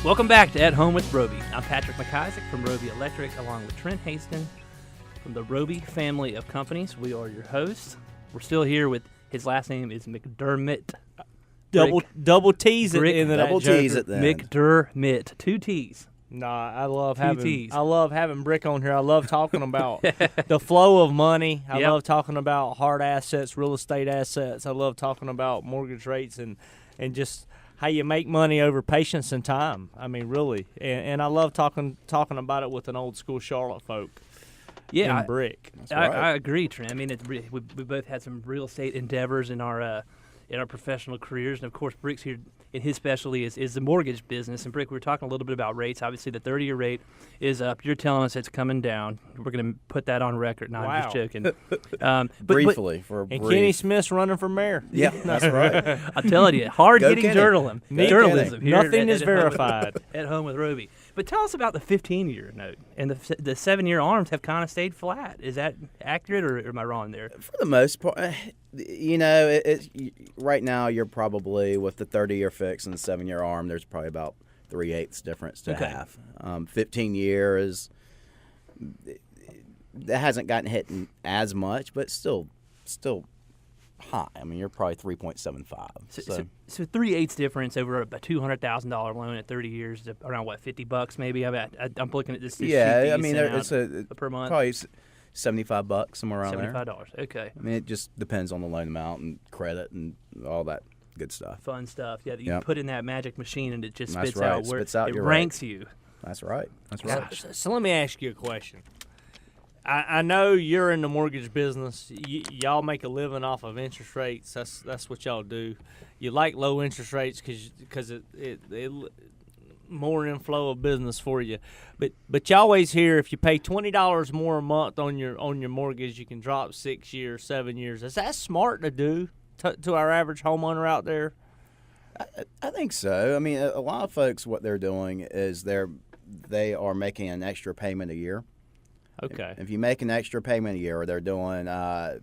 Welcome back to At Home with Roby. I'm Patrick McIsaac from Roby Electric, along with Trent Haston from the Roby family of companies. We are your hosts. We're still here with his last name is McDermott. Double T's at the end of double that T's joker. at the end. McDermott, 2 T's. Nah, I love Two T's. having Brick on here. I love talking about the flow of money. I Yep. love talking about hard assets, real estate assets. I love talking about mortgage rates and just how you make money over patience and time. I mean, really. And I love talking about it with an old school Charlotte folk. Yeah, in Brick. I agree, Trent. I mean, we both had some real estate endeavors in our professional careers, and of course, Brick's here. And his specialty is the mortgage business. And Brick, we were talking a little bit about rates. Obviously, the 30-year rate is up. You're telling us it's coming down. We're going to put that on record. No, I'm just joking. Briefly, And Kenny Smith's running for mayor. Yeah, that's right. I'm telling you, hard-hitting journalism. Journalism. Here Nothing is verified. At Home with Roby. But tell us about the 15-year note. And the 7-year ARMs have kind of stayed flat. Is that accurate, or am I wrong there? For the most part, right now you're probably with the 30-year fix and the 7-year ARM, there's probably about 3/8 difference to half. 15 years, that hasn't gotten hit as much, but still high. I mean, you're probably 3.75. So 3/8 difference over a $200,000 loan at 30 years is around what, $50 maybe? I'm looking at this. Yeah, I mean, it's per month. Probably $75 somewhere around there. $75. Okay. I mean, it just depends on the loan amount and credit and all that good stuff. Fun stuff. Yeah, you put in that magic machine and it just spits right. out where Spits out it your ranks you. That's right. So let me ask you a question. I know you're in the mortgage business. Y'all make a living off of interest rates. That's what y'all do. You like low interest rates because it more inflow of business for you. But you always hear if you pay $20 more a month on your mortgage, you can drop 6 years, 7 years. Is that smart to do to our average homeowner out there? I think so. I mean, a lot of folks, what they're doing is they are making an extra payment a year. Okay. If you make an extra payment a year, they're doing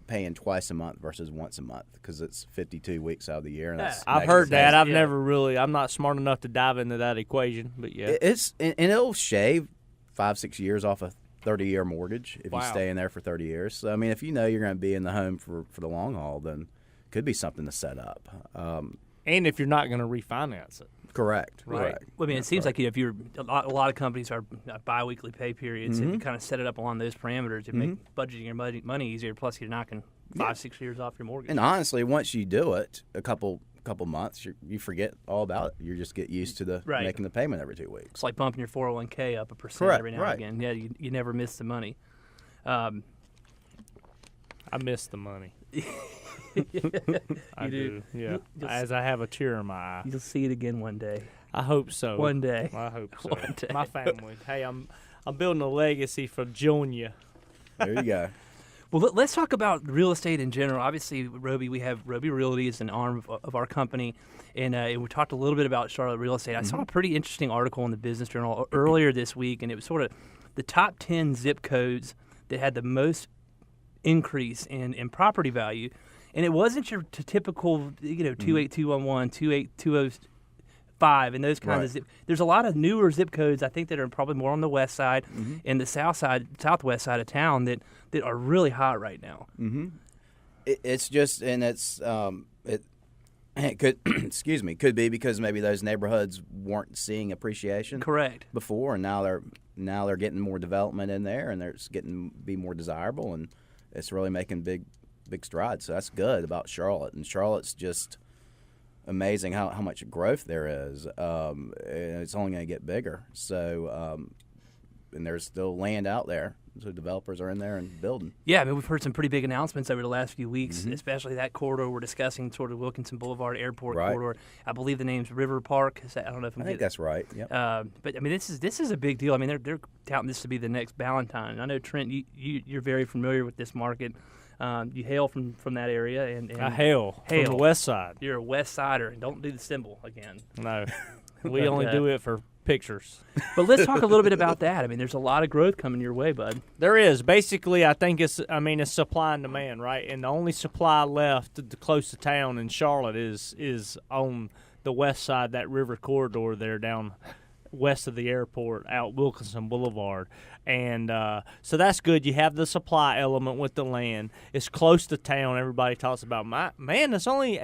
paying twice a month versus once a month because it's 52 weeks out of the year. And that's I've heard that. I'm not smart enough to dive into that equation, but yeah. And it'll shave 5-6 years off a 30-year mortgage if you stay in there for 30 years. So, I mean, if you know you're going to be in the home for the long haul, then it could be something to set up. And if you're not going to refinance it. Correct. Right. Correct. Well, I mean, it seems like if you're a lot of companies are biweekly pay periods, and you kind of set it up along those parameters, it make budgeting your money easier. Plus, you're knocking 5-6 years off your mortgage. And honestly, once you do it, a couple months, you forget all about it. You just get used to making the payment every 2 weeks. It's like bumping your 401k up 1% every now and again. Yeah, you never miss the money. I miss the money. I do. Yeah. As I have a tear in my eye. You'll see it again one day. I hope so. One day. I hope so. One day. My family. Hey, I'm building a legacy for Junior. There you go. Well, let's talk about real estate in general. Obviously, Roby, we have Roby Realty as an arm of our company, and we talked a little bit about Charlotte real estate. I saw a pretty interesting article in the Business Journal earlier this week, and it was sort of the top 10 zip codes that had the most increase in property value. And it wasn't your typical, 28211, 28205, and those kinds of zip. There's a lot of newer zip codes, I think, that are probably more on the west side and the southwest side of town that are really hot right now. Mm-hmm. It's just, and it could, could be because maybe those neighborhoods weren't seeing appreciation. Correct. Before, and now they're getting more development in there, and they're be more desirable, and it's really making big strides. So that's good about Charlotte. And Charlotte's just amazing how much growth there is. And it's only going to get bigger. So, and there's still land out there. So developers are in there and building. Yeah, I mean, we've heard some pretty big announcements over the last few weeks, especially that corridor we're discussing, sort of Wilkinson Boulevard Airport corridor. I believe the name's River Park. I don't know if I think that's right. Yep. But I mean, this is a big deal. I mean, they're touting this to be the next Ballantyne. I know, Trent, you're very familiar with this market. You hail from that area, and I hail from the west side. You're a west sider. Don't do the symbol again. No, we only do it for pictures. But let's talk a little bit about that. I mean, there's a lot of growth coming your way, bud. There is. Basically, I think it's supply and demand, right? And the only supply left close to town in Charlotte is on the west side, that river corridor there down west of the airport, out Wilkinson Boulevard. And so that's good. You have the supply element with the land. It's close to town. Everybody talks about, man, it's only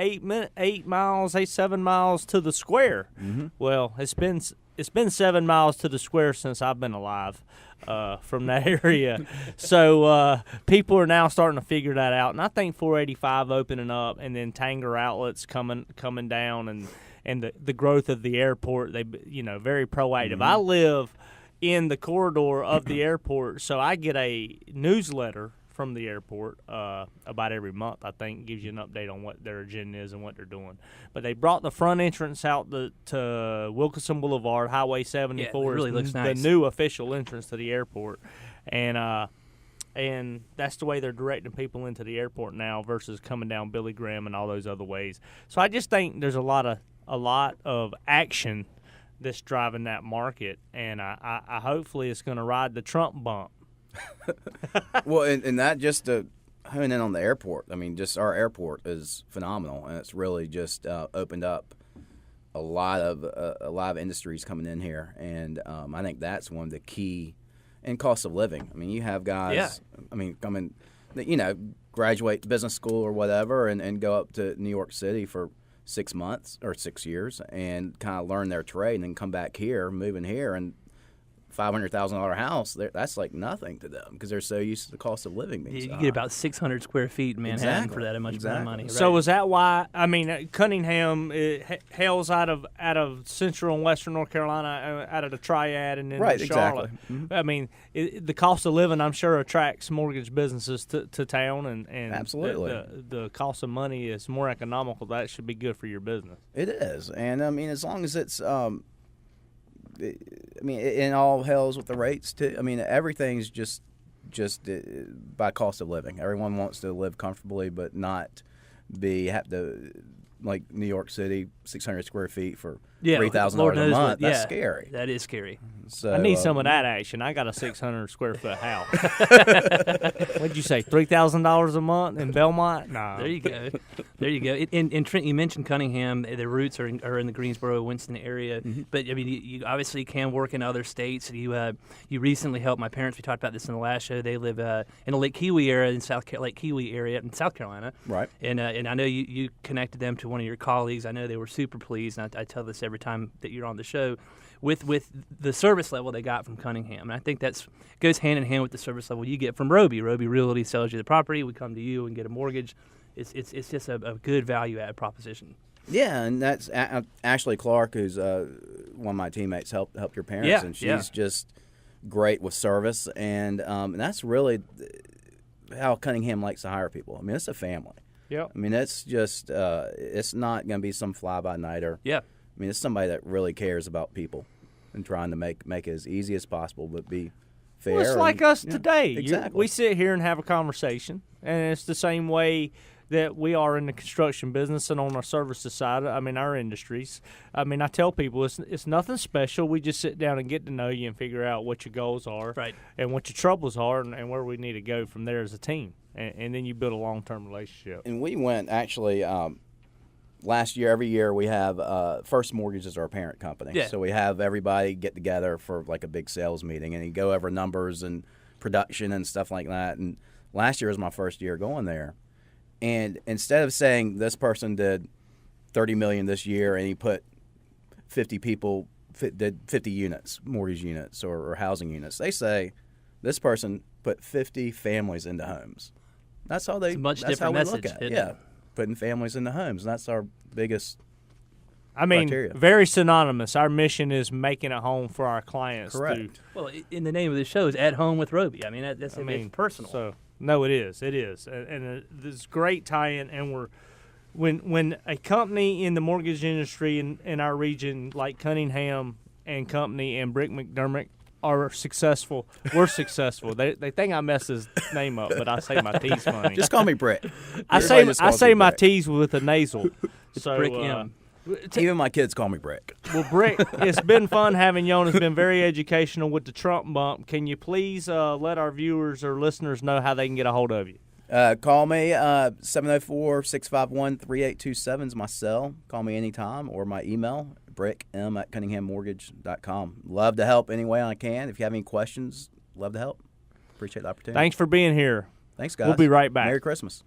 7 miles to the square. Mm-hmm. Well, it's been 7 miles to the square since I've been alive from that area. So people are now starting to figure that out. And I think 485 opening up and then Tanger outlets coming down and the growth of the airport, very proactive. Mm-hmm. I live in the corridor of the airport, so I get a newsletter from the airport about every month, I think. Gives you an update on what their agenda is and what they're doing. But they brought the front entrance out to Wilkinson Boulevard, Highway 74. Yeah, it really looks nice. The new official entrance to the airport. And that's the way they're directing people into the airport now versus coming down Billy Graham and all those other ways. So I just think there's a lot of action that's driving that market, and I hopefully it's going to ride the Trump bump. Well, and that just to hone in on the airport. I mean, just our airport is phenomenal, and it's really just opened up a lot of industries coming in here, and I think that's one of the key. And cost of living. I mean, you have guys. I mean, coming, graduate business school or whatever, and go up to New York City for 6 months or 6 years and kind of learn their trade, and then come back here, move in here, and $500,000 house, that's like nothing to them because they're so used to the cost of living being so You high. get about 600 square feet in Manhattan for that much money. Right? So is that why? I mean, Cunningham hails out of Central and Western North Carolina, out of the Triad, and then Right, Charlotte. exactly. Mm-hmm. I mean, the cost of living, I'm sure, attracts mortgage businesses to town, and Absolutely. the cost of money is more economical. That should be good for your business. It is, and I mean, as long as it's, it all hells with the rates too. I mean, everything's just by cost of living. Everyone wants to live comfortably, but not have to like New York City, 600 square feet for $3,000 a month. That's scary. That is scary. So, I need some of that action. I got a 600 square foot house. What'd you say? $3,000 a month in Belmont? No. There you go. There you go. And Trent, you mentioned Cunningham. The roots are in the Greensboro, Winston area. Mm-hmm. But I mean, you obviously can work in other states. You recently helped my parents. We talked about this in the last show. They live in the Lake Kiwi area in South Carolina. Right. And I know you connected them to one of your colleagues. I know they were super pleased. And I tell this every time that you're on the show. With the service level they got from Cunningham. And I think that goes hand in hand with the service level you get from Roby. Roby Realty sells you the property. We come to you and get a mortgage. It's just a good value-add proposition. Yeah, and that's Ashley Clark, who's one of my teammates, helped your parents, and she's just great with service. And that's really how Cunningham likes to hire people. I mean, it's a family. Yeah. I mean, it's just it's not going to be some fly-by-nighter. Yeah. I mean, it's somebody that really cares about people and trying to make it as easy as possible, but be fair. Well, it's like us today. Exactly. We sit here and have a conversation, and it's the same way that we are in the construction business and on our services side. I mean, our industries. I mean, I tell people it's nothing special. We just sit down and get to know you and figure out what your goals are, right, and what your troubles are, and where we need to go from there as a team. And then you build a long-term relationship. And we went actually. Last year, every year we have First Mortgage is our parent company. Yeah. So we have everybody get together for like a big sales meeting and you go over numbers and production and stuff like that. And last year was my first year going there. And instead of saying this person did $30 million this year and he put 50 people did 50 units, mortgage units or housing units, they say this person put 50 families into homes. That's how they. It's a much that's different how we message. look at it. Yeah. Putting families into homes, and that's our biggest criteria. Very synonymous. Our mission is making a home for our clients. Correct. Well, in the name of the show is At Home with Roby. I mean, it's personal. So no, it is, and this great tie-in. And when a company in the mortgage industry in our region like Cunningham and Company and Brick McDermott are successful, we're successful. They think I mess his name up, but I say my T's funny. Just call me Brick. I say my T's with a nasal. So Brick M. Even my kids call me Brick. Well, Brick, it's been fun having you on. It's been very educational with the Trump bump. Can you please let our viewers or listeners know how they can get a hold of you? Call me 704-651-3827 is my cell. Call me anytime, or my email, brickem@cunningham.mortgage.com. Love to help any way I can. If you have any questions, love to help. Appreciate the opportunity. Thanks for being here. Thanks, guys. We'll be right back. Merry Christmas.